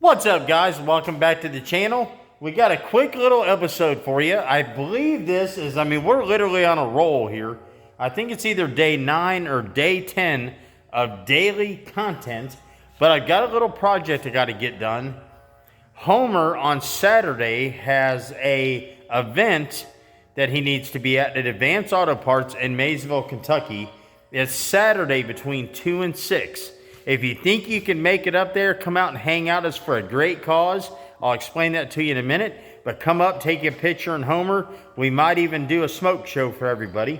What's up, guys? Welcome back to the channel. We got a quick little episode for you. I believe this is, we're literally on a roll here. I think it's either day 9 or day 10 of daily content, but I've got a little project I got to get done. Homer on Saturday has a event that he needs to be at Advance Auto Parts in Maysville, Kentucky. It's Saturday between 2 and 6. If you think you can make it up there, come out and hang out. It's for a great cause. I'll explain that to you in a minute. But come up, take a picture in Homer. We might even do a smoke show for everybody.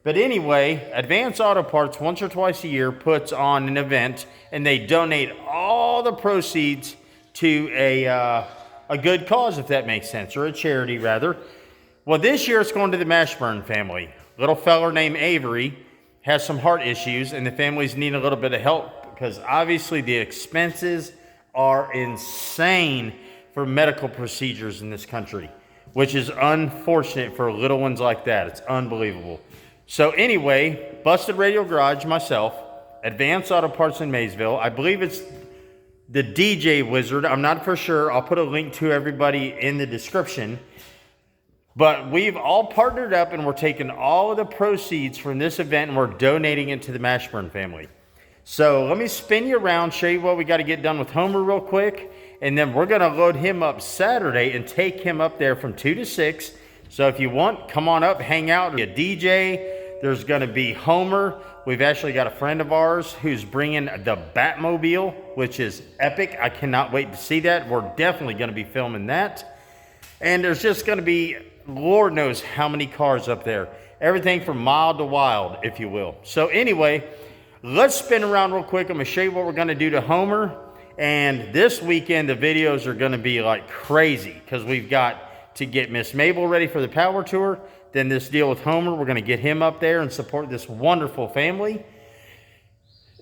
But anyway, Advance Auto Parts once or twice a year puts on an event, and they donate all the proceeds to a good cause, if that makes sense, or a charity rather. Well, this year it's going to the Mashburn family. Little feller named Avery has some heart issues, and the families need a little bit of help, because obviously the expenses are insane for medical procedures in this country, which is unfortunate for little ones like that. It's unbelievable. So anyway, Busted Radio Garage, myself, Advance Auto Parts in Maysville. I believe it's the DJ Wizard. I'm not for sure. I'll put a link to everybody in the description. But we've all partnered up, and we're taking all of the proceeds from this event and we're donating it to the Mashburn family. So let me spin you around, show you what we got to get done with Homer real quick, and then we're going to load him up Saturday and take him up there from 2 to 6. So if you want, come on up, hang out. A DJ, there's going to be Homer. We've actually got a friend of ours who's bringing the BATMOBILE, which is epic. I cannot wait to see that. We're definitely going to be filming that. And there's just going to be, Lord knows how many cars up there. Everything from mild to wild, if you will. So anyway, let's spin around real quick. I'm going to show you what we're going to do to Homer. And this weekend, the videos are going to be like crazy, because we've got to get Miss Mabel ready for the power tour. Then this deal with Homer, we're going to get him up there and support this wonderful family.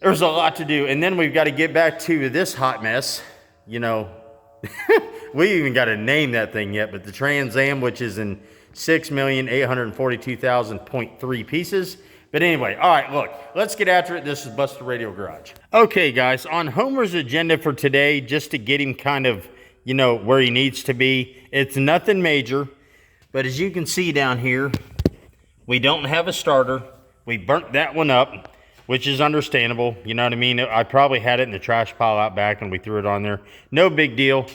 There's a lot to do. And then we've got to get back to this hot mess. You know, we even got to name that thing yet, but the Trans Am, which is in 6,842,000.3 pieces. But anyway, all right, look, let's get after it. This is Busted Radio Garage. Okay, guys, on Homer's agenda for today, just to get him kind of, you know, where he needs to be, it's nothing major. But as you can see down here, we don't have a starter. We burnt that one up, which is understandable. You know what I mean? I probably had it in the trash pile out back and we threw it on there. No big deal.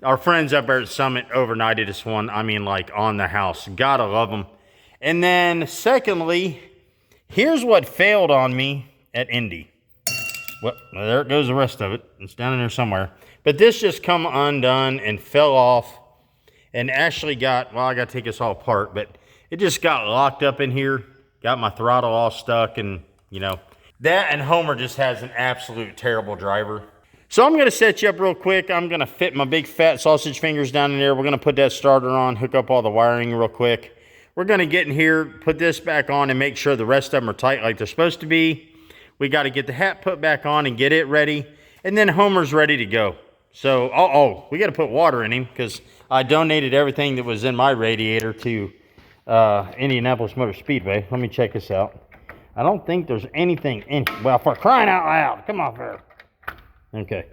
Our friends up there at Summit overnighted this one. Like on the house. Gotta love them. And then secondly, here's what failed on me at Indy. Well, there goes the rest of it. It's down in there somewhere. But this just come undone and fell off and actually got, well, I got to take this all apart, but it just got locked up in here. Got my throttle all stuck, and, you know, that, and Homer just has an absolute terrible driver. So I'm going to set you up real quick. I'm going to fit my big fat sausage fingers down in there. We're going to put that starter on, hook up all the wiring real quick. We're going to get in here, put this back on, and make sure the rest of them are tight like they're supposed to be. We got to get the hat put back on and get it ready. And then Homer's ready to go. So, we got to put water in him, because I donated everything that was in my radiator to Indianapolis Motor Speedway. Let me check this out. I don't think there's anything in, well, for crying out loud. Come on, there. Okay.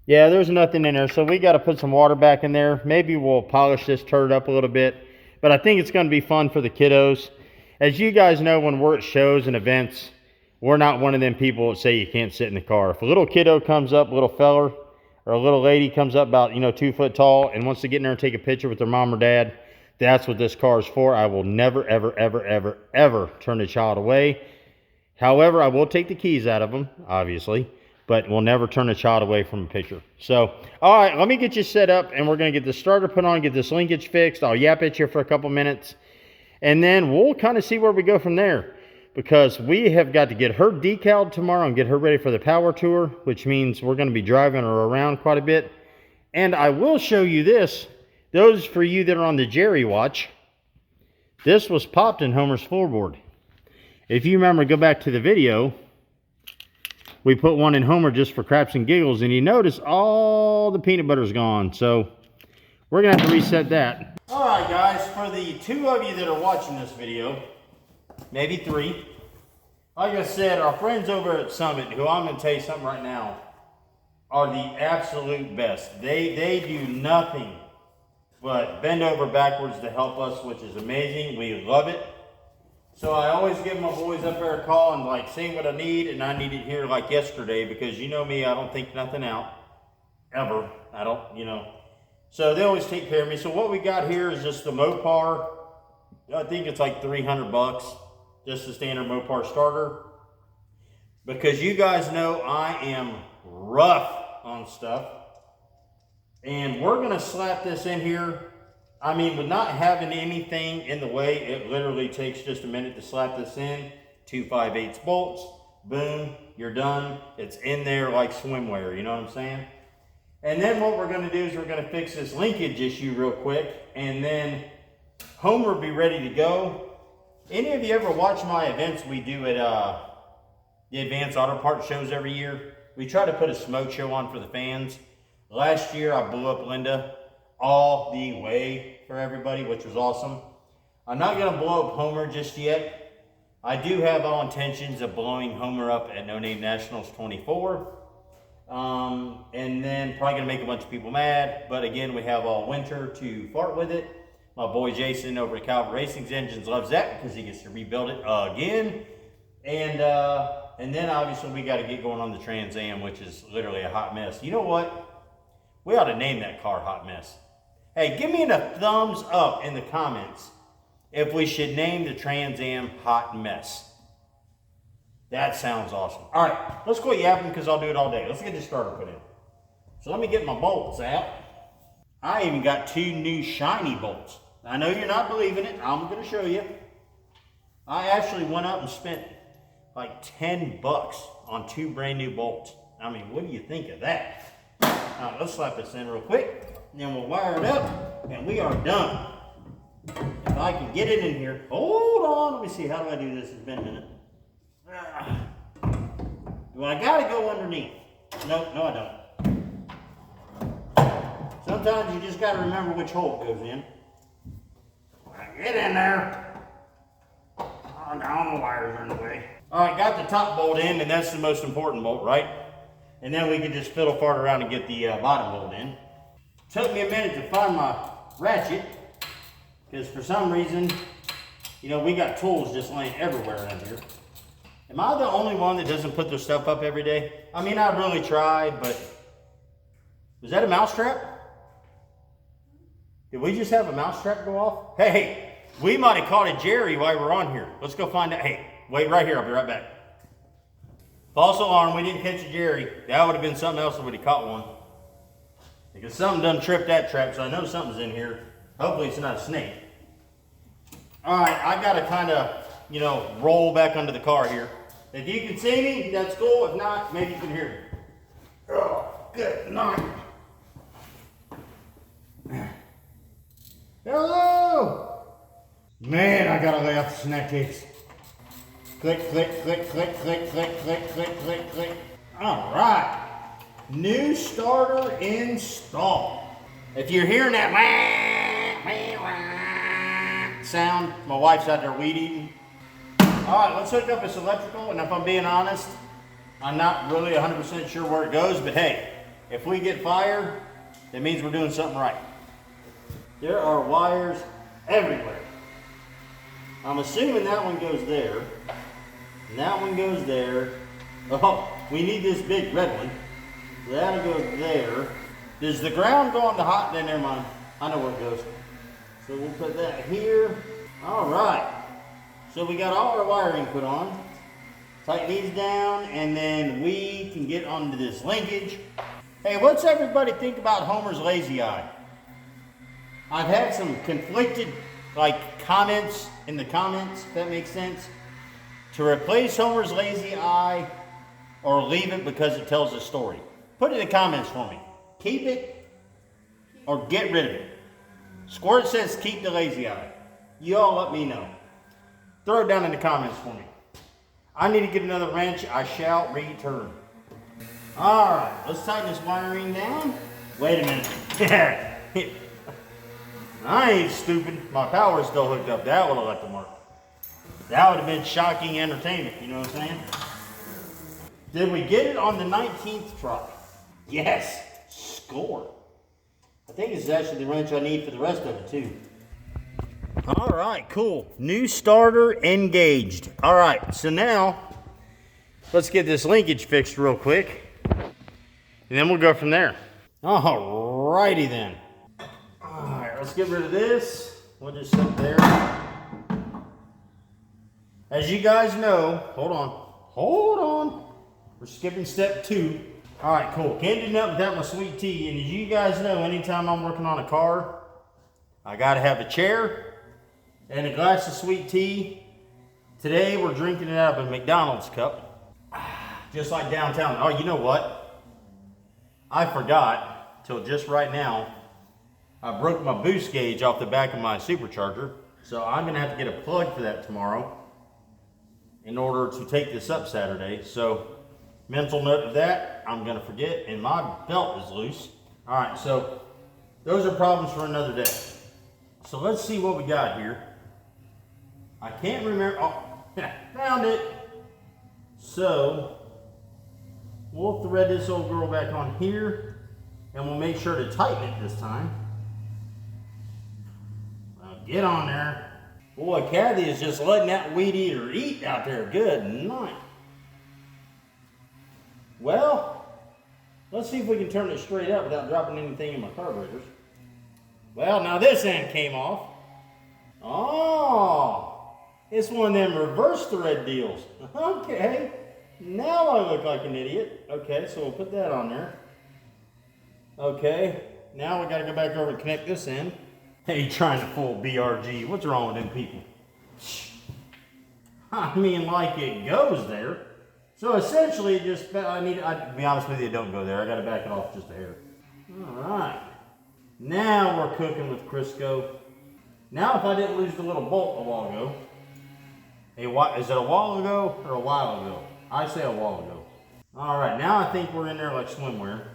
Yeah, there's nothing in there. So we got to put some water back in there. Maybe we'll polish this turd up a little bit. But I think it's going to be fun for the kiddos. As you guys know, when we're at shows and events, we're not one of them people that say you can't sit in the car. If a little kiddo comes up, a little feller, or a little lady comes up about, 2 foot tall and wants to get in there and take a picture with their mom or dad, that's what this car is for. I will never, ever, ever, ever, ever turn a child away. However, I will take the keys out of them, obviously, but we'll never turn a child away from a picture. So, all right, let me get you set up, and we're going to get the starter put on, get this linkage fixed. I'll yap at you for a couple minutes, and then we'll kind of see where we go from there, because we have got to get her decaled tomorrow and get her ready for the power tour, which means we're going to be driving her around quite a bit. And I will show you this. Those for you that are on the Jerry watch, this was popped in Homer's floorboard. If you remember, go back to the video, we put one in Homer just for craps and giggles, and you notice all the peanut butter's gone. So we're going to have to reset that. All right, guys, for the 2 of you that are watching this video, maybe 3. Like I said, our friends over at Summit, who I'm going to tell you something right now, are the absolute best. They do nothing but bend over backwards to help us, which is amazing. We love it. So I always give my boys up there a call and like say what I need, and I need it here like yesterday, because you know me, I don't think nothing out, ever. I don't, you know. So they always take care of me. So what we got here is just the Mopar. I think it's like 300 bucks, just the standard Mopar starter. Because you guys know I am rough on stuff. And we're gonna slap this in here. I mean, with not having anything in the way, it literally takes just a minute to slap this in. 2 5/8 bolts, boom, you're done. It's in there like swimwear, you know what I'm saying? And then what we're gonna do is we're gonna fix this linkage issue real quick, and then Homer will be ready to go. Any of you ever watch my events we do at the Advanced Auto Parts shows every year? We try to put a smoke show on for the fans. Last year I blew up Linda all the way for everybody, which was awesome. I'm not gonna blow up Homer just yet. I do have all intentions of blowing Homer up at No Name Nationals 24. And then probably gonna make a bunch of people mad, but again, we have all winter to fart with it. My boy Jason over at Calvert Racing's Engines loves that because he gets to rebuild it again. And then obviously we got to get going on the Trans Am, which is literally a hot mess. You know what? We ought to name that car Hot Mess. Hey, give me a thumbs up in the comments if we should name the Trans Am Hot Mess. That sounds awesome. All right, let's quit yapping because I'll do it all day. Let's get this starter put in. So let me get my bolts out. I even got 2 new shiny bolts. I know you're not believing it. I'm going to show you. I actually went up and spent like 10 bucks on 2 brand new bolts. I mean, what do you think of that? All right, let's slap this in real quick. And then we'll wire it up and we are done. If I can get it in here. Hold on. Let me see. How do I do this? It's been a minute. Well, I got to go underneath. No, I don't. Sometimes you just got to remember which hole it goes in. Get in there. Oh, no, the wires are in the way. All right, got the top bolt in, and that's the most important bolt, right? And then we can just fiddle fart around and get the bottom bolt in. Took me a minute to find my ratchet, because for some reason, you know, we got tools just laying everywhere around here. Am I the only one that doesn't put their stuff up every day? I mean, I really try, but was that a mousetrap? Did we just have a mousetrap go off? Hey, we might have caught a Jerry while we're on here. Let's go find out. Hey, wait right here. I'll be right back. False alarm. We didn't catch a Jerry. That would have been something else that would have caught one. Because something done tripped that trap, so I know something's in here. Hopefully it's not a snake. All right, I got to kind of, you know, roll back under the car here. If you can see me, that's cool. If not, maybe you can hear me. Oh, good night. Hello! Man, I gotta lay off the snack cakes. Click, click, click, click, click, click, click, click, click, click. All right. New starter installed. If you're hearing that sound, my wife's out there weed eating. All right, let's hook up this electrical, and if I'm being honest, I'm not really 100% sure where it goes, but hey, if we get fired, that means we're doing something right. There are wires everywhere. I'm assuming that one goes there, and that one goes there. Oh, we need this big red one. That'll go there. Does the ground go on the hot? Then never mind. I know where it goes. So we'll put that here. All right. So we got all our wiring put on. Tighten these down, and then we can get onto this linkage. Hey, what's everybody think about Homer's lazy eye? I've had some conflicted comments in the comments, if that makes sense. To replace Homer's lazy eye or leave it because it tells a story. Put it in the comments for me. Keep it or get rid of it. Squirt says keep the lazy eye. You all let me know. Throw it down in the comments for me. I need to get another wrench. I shall return. All right, let's tighten this wiring down. Wait a minute. I ain't stupid. My power's still hooked up. That would have left a mark. That would have been shocking entertainment. You know what I'm saying? Did we get it on the 19th try? Yes, score. I think this is actually the wrench I need for the rest of it too. All right, cool. New starter engaged. All right, so now let's get this linkage fixed real quick, and then we'll go from there. All righty then. All right, let's get rid of this. We'll just sit there. As you guys know, hold on. We're skipping step 2. All right, cool. Can't do nothing without my sweet tea. And as you guys know, anytime I'm working on a car, I gotta have a chair and a glass of sweet tea. Today, we're drinking it out of a McDonald's cup, just like downtown. Oh, you know what? I forgot, till just right now, I broke my boost gauge off the back of my supercharger. So I'm gonna have to get a plug for that tomorrow in order to take this up Saturday. So mental note of that, I'm gonna forget, and my belt is loose. All right, so those are problems for another day. So let's see what we got here. I can't remember, oh, found it. So we'll thread this old girl back on here, and we'll make sure to tighten it this time. Now get on there. Boy, Kathy is just letting that weed eater eat out there. Good night. Well, let's see if we can turn it straight up without dropping anything in my carburetors. Well, now this end came off. Oh, it's one of them reverse thread deals. Okay, now I look like an idiot. Okay, so we'll put that on there. Okay, now we gotta go back over and connect this end. Hey, trying to fool BRG. What's wrong with them people? I mean, like it goes there. So essentially, just to be honest with you, don't go there. I got to back it off just a hair. All right. Now we're cooking with Crisco. Now, if I didn't lose the little bolt a while ago, is it a while ago or a while ago? I say a while ago. All right. Now I think we're in there like swimwear.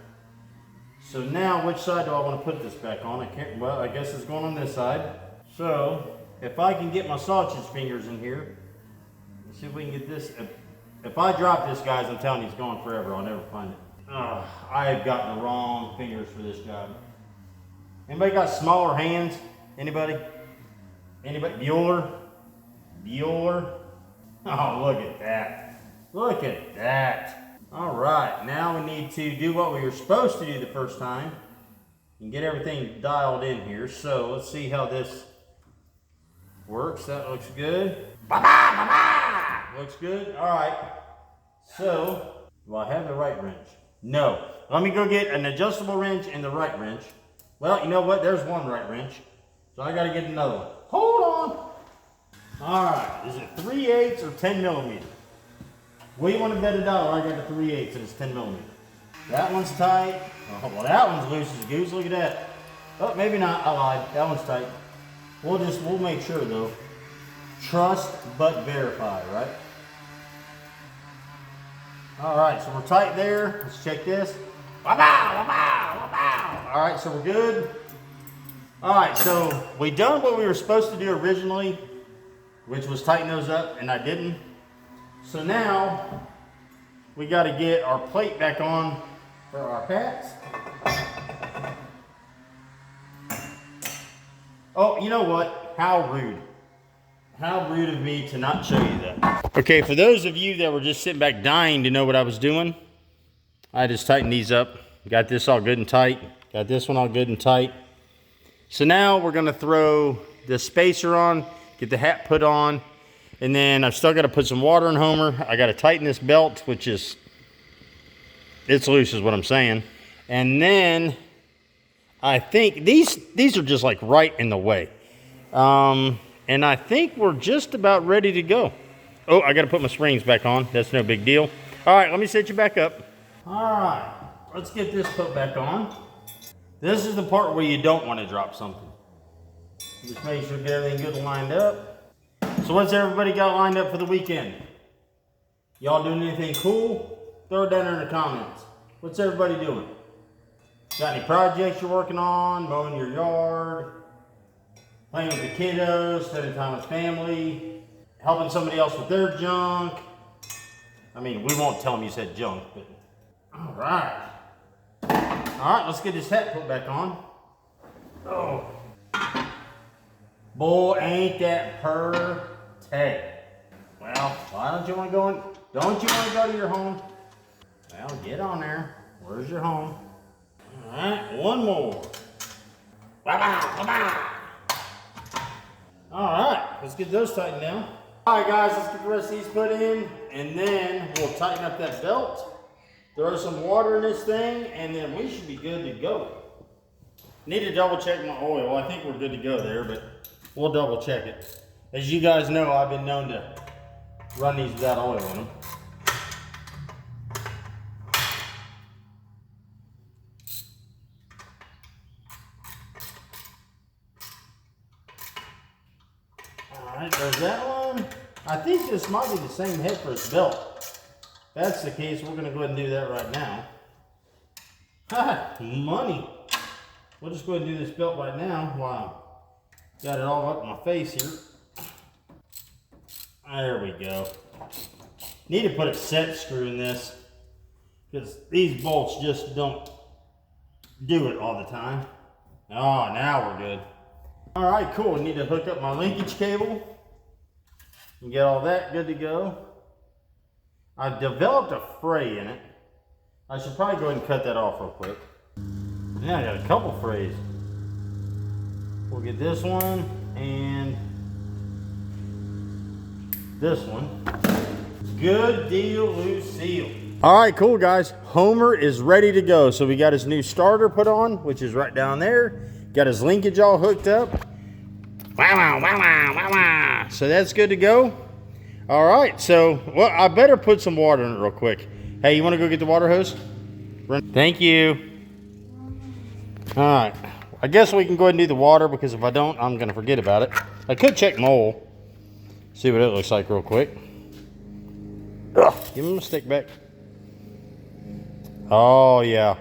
So now, which side do I want to put this back on? Well, I guess it's going on this side. So if I can get my sausage fingers in here, let's see if we can get this. If I drop this, guys, I'm telling you, it's gone forever. I'll never find it. I've got the wrong fingers for this job. Anybody got smaller hands? Anybody? Anybody? Bueller? Oh, look at that. Look at that. All right, now we need to do what we were supposed to do the first time and get everything dialed in here. So let's see how this works. That looks good. Looks good. All right. So, do I have the right wrench? No. Let me go get an adjustable wrench and the right wrench. Well, you know what? There's one right wrench. So I got to get another one. Hold on. All right. Is it 3/8 or 10 millimeter? What do you want to bet $1? I got the 3/8 and it's 10 millimeter. That one's tight. Oh, well, that one's loose as goose. Look at that. Oh, maybe not. I lied. That one's tight. We'll make sure though. Trust but verify, right? All right, so we're tight there. Let's check this. All right, so we're good. All right, so we done what we were supposed to do originally, which was tighten those up, and I didn't. So now we got to get our plate back on for our hats. Oh, you know what? How rude. How rude of me to not show you that. Okay, for those of you that were just sitting back dying to know what I was doing, I just tightened these up. Got this all good and tight. Got this one all good and tight. So now we're gonna throw the spacer on, get the hat put on, and then I've still gotta put some water in Homer. I gotta tighten this belt, which is, it's loose is what I'm saying. And then I think these are just like right in the way. And I think we're just about ready to go. Oh, I got to put my springs back on. That's no big deal. All right, let me set you back up. All right, let's get this put back on. This is the part where you don't want to drop something. Just make sure you get everything good lined up. So what's everybody got lined up for the weekend? Y'all doing anything cool? Throw it down there in the comments. What's everybody doing? Got any projects you're working on? Mowing your yard? Playing with the kiddos, spending time with family, helping somebody else with their junk. I mean, we won't tell them you said junk, but all right. All right, let's get this hat put back on. Oh. Boy, ain't that pretty. Well, why don't you want to go in? Don't you want to go to your home? Well, get on there. Where's your home? All right, one more. All right, let's get those tightened down. All right, guys, let's get the rest of these put in, and then we'll tighten up that belt, throw some water in this thing, and then we should be good to go. Need to double check my oil. I think we're good to go there, but we'll double check it. As you guys know, I've been known to run these without oil in them. Alright, there's that one. I think this might be the same head for its belt. If that's the case, we're going to go ahead and do that right now. Ha! Money! We'll just go ahead and do this belt right now. Wow. Got it all up in my face here. There we go. Need to put a set screw in this, because these bolts just don't do it all the time. Oh, now we're good. All right, cool. Need to hook up my linkage cable and get all that good to go. I've developed a fray in it. I should probably go ahead and cut that off real quick. Yeah, I got a couple frays. We'll get this one and this one. Good deal, Lucille. All right, cool, guys. Homer is ready to go. So we got his new starter put on, which is right down there. Got his linkage all hooked up. Wow, wow, wow, wow, wow. So that's good to go. All right, so, well, I better put some water in it real quick. Hey, you want to go get the water hose? Thank you. All right, I guess we can go ahead and do the water, because if I don't, I'm going to forget about it. I could check mole. See what it looks like real quick. Ugh, give me my stick back. Oh, yeah.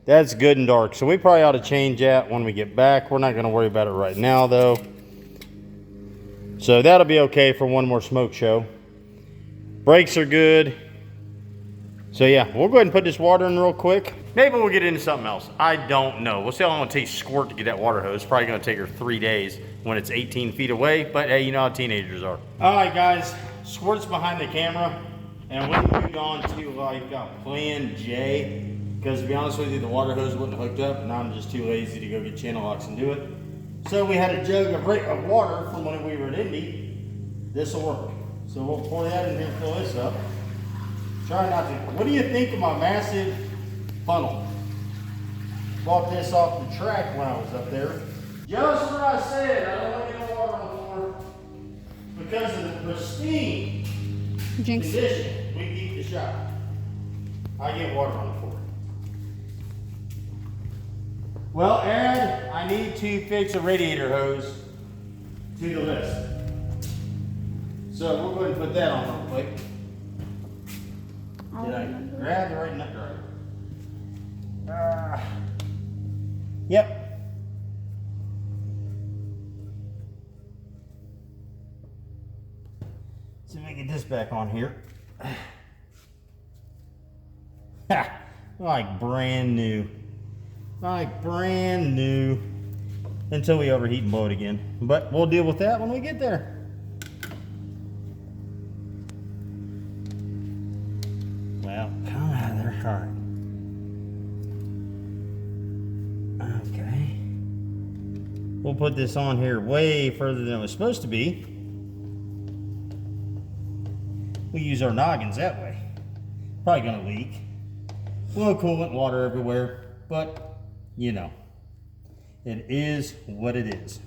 That's good and dark. So we probably ought to change that when we get back. We're not going to worry about it right now, though. So that'll be okay for one more smoke show. Brakes are good. So yeah, we'll go ahead and put this water in real quick. Maybe we'll get into something else. I don't know. We'll see how long it takes Squirt to get that water hose. It's probably going to take her 3 days when it's 18 feet away. But hey, you know how teenagers are. All right, guys. Squirt's behind the camera. And we moved on to like plan J. Because to be honest with you, the water hose wasn't hooked up. And I'm just too lazy to go get channel locks and do it. So we had a jug of water from when we were at Indy. This will work. So we'll pour that in here and fill this up. Try not to. What do you think of my massive funnel? Bought this off the track when I was up there. Just what I said, I don't want to get water on the floor. Because of the pristine condition, we keep the shop. I get water on the floor. Well, Aaron, I need to fix a radiator hose to the list. So we'll go ahead and put that on real quick. Did I grab the right nut driver? Yep. See if I can get this back on here. Ha! Like brand new. Like brand new. Until we overheat and blow it again. But we'll deal with that when we get there. Well, come out of there. All right. Okay. We'll put this on here way further than it was supposed to be. We use our noggins that way. Probably gonna leak. Low coolant, water everywhere, but you know, it is what it is.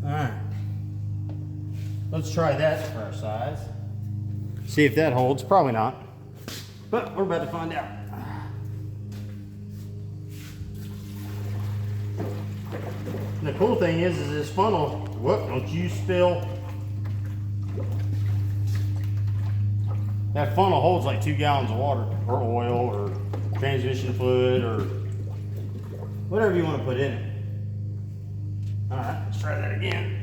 All right. Let's try that for our size. See if that holds. Probably not. But we're about to find out. And the cool thing is this funnel, whoop, don't you spill. That funnel holds like 2 gallons of water, or oil, or transmission fluid, or whatever you want to put in it. All right, let's try that again.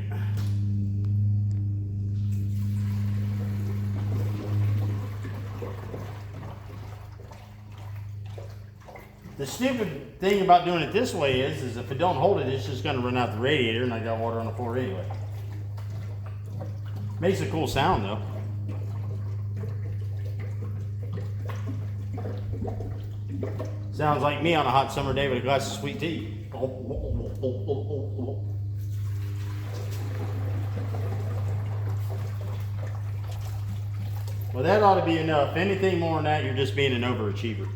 The stupid thing about doing it this way is if I don't hold it, it's just gonna run out the radiator and I got water on the floor anyway. Makes a cool sound though. Sounds like me on a hot summer day with a glass of sweet tea. Well, that ought to be enough. Anything more than that, you're just being an overachiever.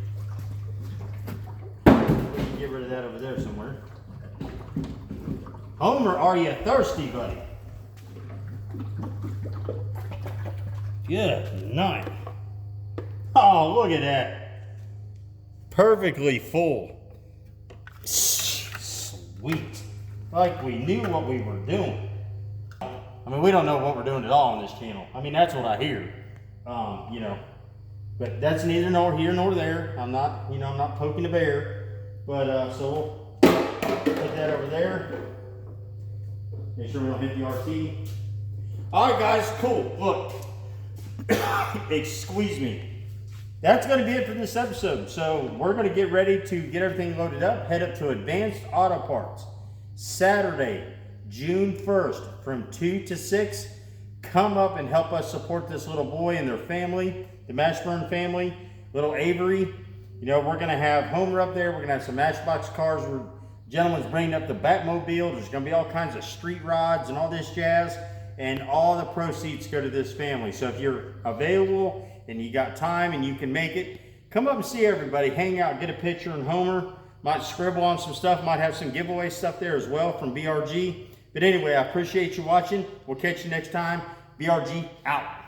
Get rid of that over there somewhere. Homer, are you thirsty, buddy? Good night. Oh, look at that. Perfectly full. Sweet. Like we knew what we were doing. I mean, we don't know what we're doing at all on this channel. I mean, that's what I hear. You know, but that's neither nor here nor there. I'm not, you know, I'm not poking the bear. But so we'll put that over there. Make sure we don't hit the RT. All right, guys, cool. Look, excuse me. That's going to be it for this episode. So we're going to get ready to get everything loaded up. Head up to Advanced Auto Parts Saturday, June 1st, from 2 to 6. Come up and help us support this little boy and their family, the Mashburn family, little Avery. You know, we're going to have Homer up there. We're going to have some Matchbox cars. Gentleman's bringing up the Batmobile. There's going to be all kinds of street rods and all this jazz. And all the proceeds go to this family. So if you're available and you got time and you can make it, come up and see everybody. Hang out, get a picture in Homer. Might scribble on some stuff. Might have some giveaway stuff there as well from BRG. But anyway, I appreciate you watching. We'll catch you next time. BRG out.